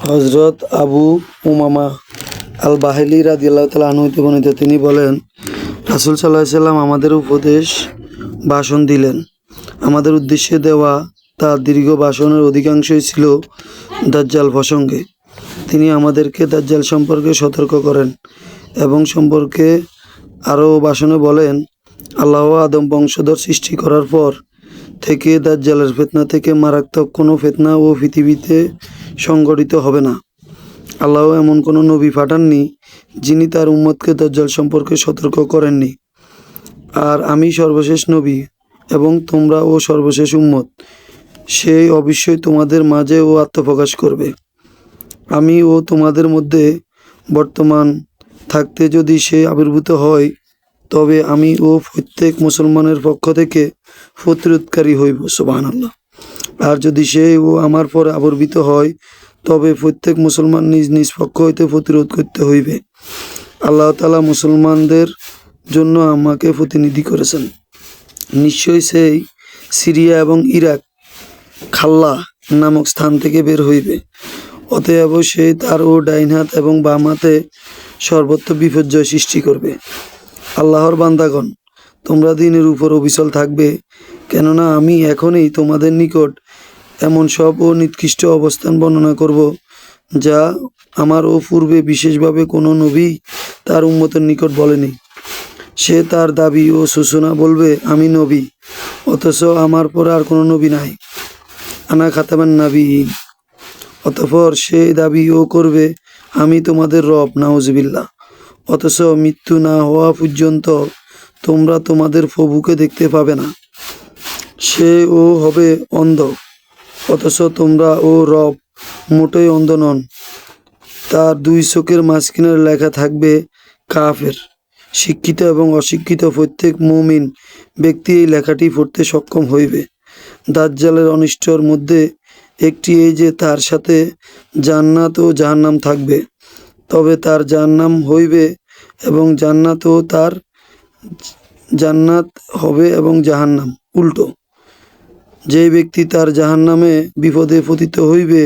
হজরত আবু উমামা আল বাহিলি রাদিয়াল্লাহু তাআলা আনহু হতে বর্ণিত, তিনি বলেন, রাসূল সাল্লাল্লাহু আলাইহি সাল্লাম আমাদের উপদেশ ভাষণ দিলেন। আমাদের উদ্দেশ্যে দেওয়া তার দীর্ঘ ভাষণের অধিকাংশই ছিল দাজ্জাল প্রসঙ্গে। তিনি আমাদেরকে দাজ্জাল সম্পর্কে সতর্ক করেন এবং সম্পর্কে আরও ভাষণে বলেন, আল্লাহ আদম বংশধর সৃষ্টি করার পর থেকে দাজ্জালের ফিতনা থেকে মারাত্মক কোনো ফিতনা ও পৃথিবীতে সংঘটিত হবে না। আল্লাহ এমন কোনো নবী পাঠাননি যিনি তার উম্মতকে দাজ্জাল সম্পর্কে সতর্ক করেননি। আর আমি সর্বশেষ নবী এবং তোমরা ও সর্বশেষ উম্মত। সেই অবশ্যই তোমাদের মাঝে ও আত্মপ্রকাশ করবে। আমি ও তোমাদের মধ্যে বর্তমান থাকতে যদি সে আবির্ভূত হয়, তবে আমি ও প্রত্যেক মুসলমানের পক্ষ থেকে প্রতিরোধকারী হইব। সুবহানাল্লাহ। আর যদি সে ও আমার পর আবির্ভূত হয়, তবে প্রত্যেক মুসলমান নিজ নিজ পক্ষ হইতে প্রতিরোধ করতে হইবে। আল্লাহ তাআলা মুসলমানদের জন্য আমাকে প্রতিনিধি করেছেন। নিশ্চয়ই সেই সিরিয়া এবং ইরাক খাল্লা নামক স্থান থেকে বের হইবে। অতএব সে তার ও ডাইন হাত এবং বাম হাতে সর্বত্র বিপর্যয় সৃষ্টি করবে। আল্লাহর বান্দাগণ, তোমরা দিনের উপর অবিচল থাকবে, কেননা আমি এখনই তোমাদের নিকট এমন সব ও নিকৃষ্ট অবস্থান বর্ণনা করব, যা আমার ও পূর্বে বিশেষভাবে কোনো নবী তার উম্মতের নিকট বলেনি। সে তার দাবি ও সূচনা বলবে, আমি নবী, অথচ আমার পর আর কোনো নবী নাই। আনা খাতামান নাবিয়িন। অতঃপর সে দাবিও করবে, আমি তোমাদের রব, নাউজুবিল্লাহ। অথচ মৃত্যু না হওয়া পর্যন্ত তোমরা তোমাদের প্রভুকে দেখতে পাবে না। সে ও হবে অন্ধ, অথচ তোমরা ও রব মোটেই অন্ধ নন। তার দুই চোখের মাঝখানে লেখা থাকবে কাফের। শিক্ষিত এবং অশিক্ষিত প্রত্যেক মুমিন ব্যক্তি এই লেখাটি পড়তে সক্ষম হইবে। দাজ্জালের অনিষ্টর মধ্যে একটি এই যে তার সাথে জান্নাত ও জাহান্নাম থাকবে, তবে তার জাহান্নাম হইবে এবং জান্নাত, ও তার জান্নাত হবে এবং জাহান্নাম উল্টো। যে ব্যক্তি তার জাহান্নামে বিপদে পতিত হইবে,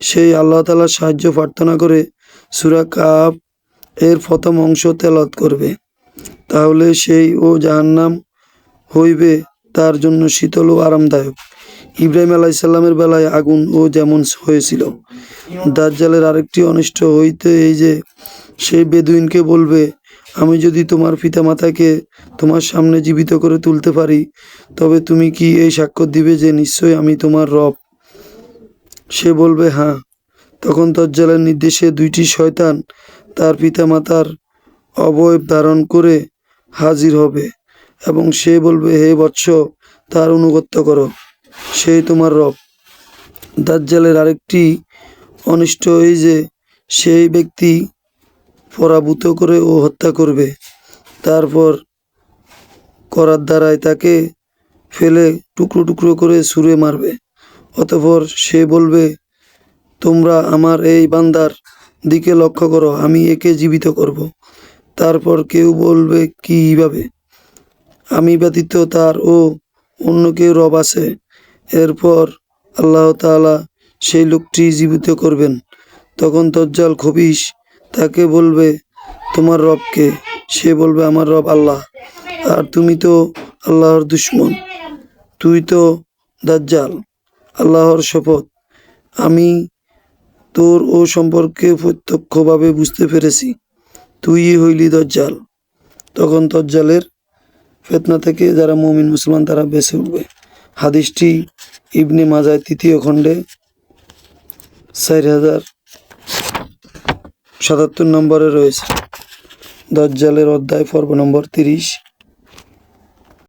সেই আল্লাহ তাআলার সাহায্য প্রার্থনা করে সূরা কাহফ এর প্রথম অংশ তেলাওয়াত করবে। তাহলে সেই ও জাহান্নাম হইবে তার জন্য শীতল ও আরামদায়ক। ইব্রাহিম আলাইহিস সালামের বেলায় আগুন ও যেমন হয়েছিল। দাজ্জালের আরেকটি অনিষ্ট হইতে এই যে সেই বেদুইনকে বলবে, আমি যদি তোমার পিতামাতাকে তোমার সামনে জীবিত করে তুলতে পারি, তবে তুমি কি এই সাক্ষ্য দিবে যে নিশ্চয়ই আমি তোমার রব? সে বলবে, হ্যাঁ। তখন দাজ্জালের নির্দেশে দুইটি শয়তান তার পিতামাতার অবয়ব ধারণ করে হাজির হবে এবং সে বলবে, হে বৎস, তার আনুগত্য করো, সেই তোমার রব। দাজ্জালের আরেকটি অনিষ্ট এই যে সেই ব্যক্তি পরাভূত করে ও হত্যা করবে, তারপর করার দ্বারায় তাকে ফেলে টুকরো টুকরো করে ছুঁড়ে মারবে। অতঃপর সে বলবে, তোমরা আমার এই বান্দার দিকে লক্ষ্য করো, আমি একে জীবিত করব। তারপর কেউ বলবে, কিভাবে? আমি ব্যতীত তার ও অন্য কেউ রব আছে? এরপর আল্লাহ তাআলা সেই লোকটি জীবিত করবেন। তখন দাজ্জাল খবিশ তাকে বলবে, তোমার রবকে? সে বলবে, আমার রব আল্লাহ। আর তুমি তো আল্লাহর দুশমন, তুই তো দাজ্জাল। আল্লাহর শপথ, আমি তোর ও সম্পর্কে প্রত্যক্ষভাবে বুঝতে পেরেছি, তুই হইলি দাজ্জাল। তখন দাজ্জালের ফিতনা থেকে যারা মুমিন মুসলমান তারা বেঁচে উঠবে। হাদিসটি ইবনে মাজাহ 3য় খণ্ডে 4077 নম্বরে রয়েছে। দাজ্জালের অধ্যায় পর্ব নম্বর 30।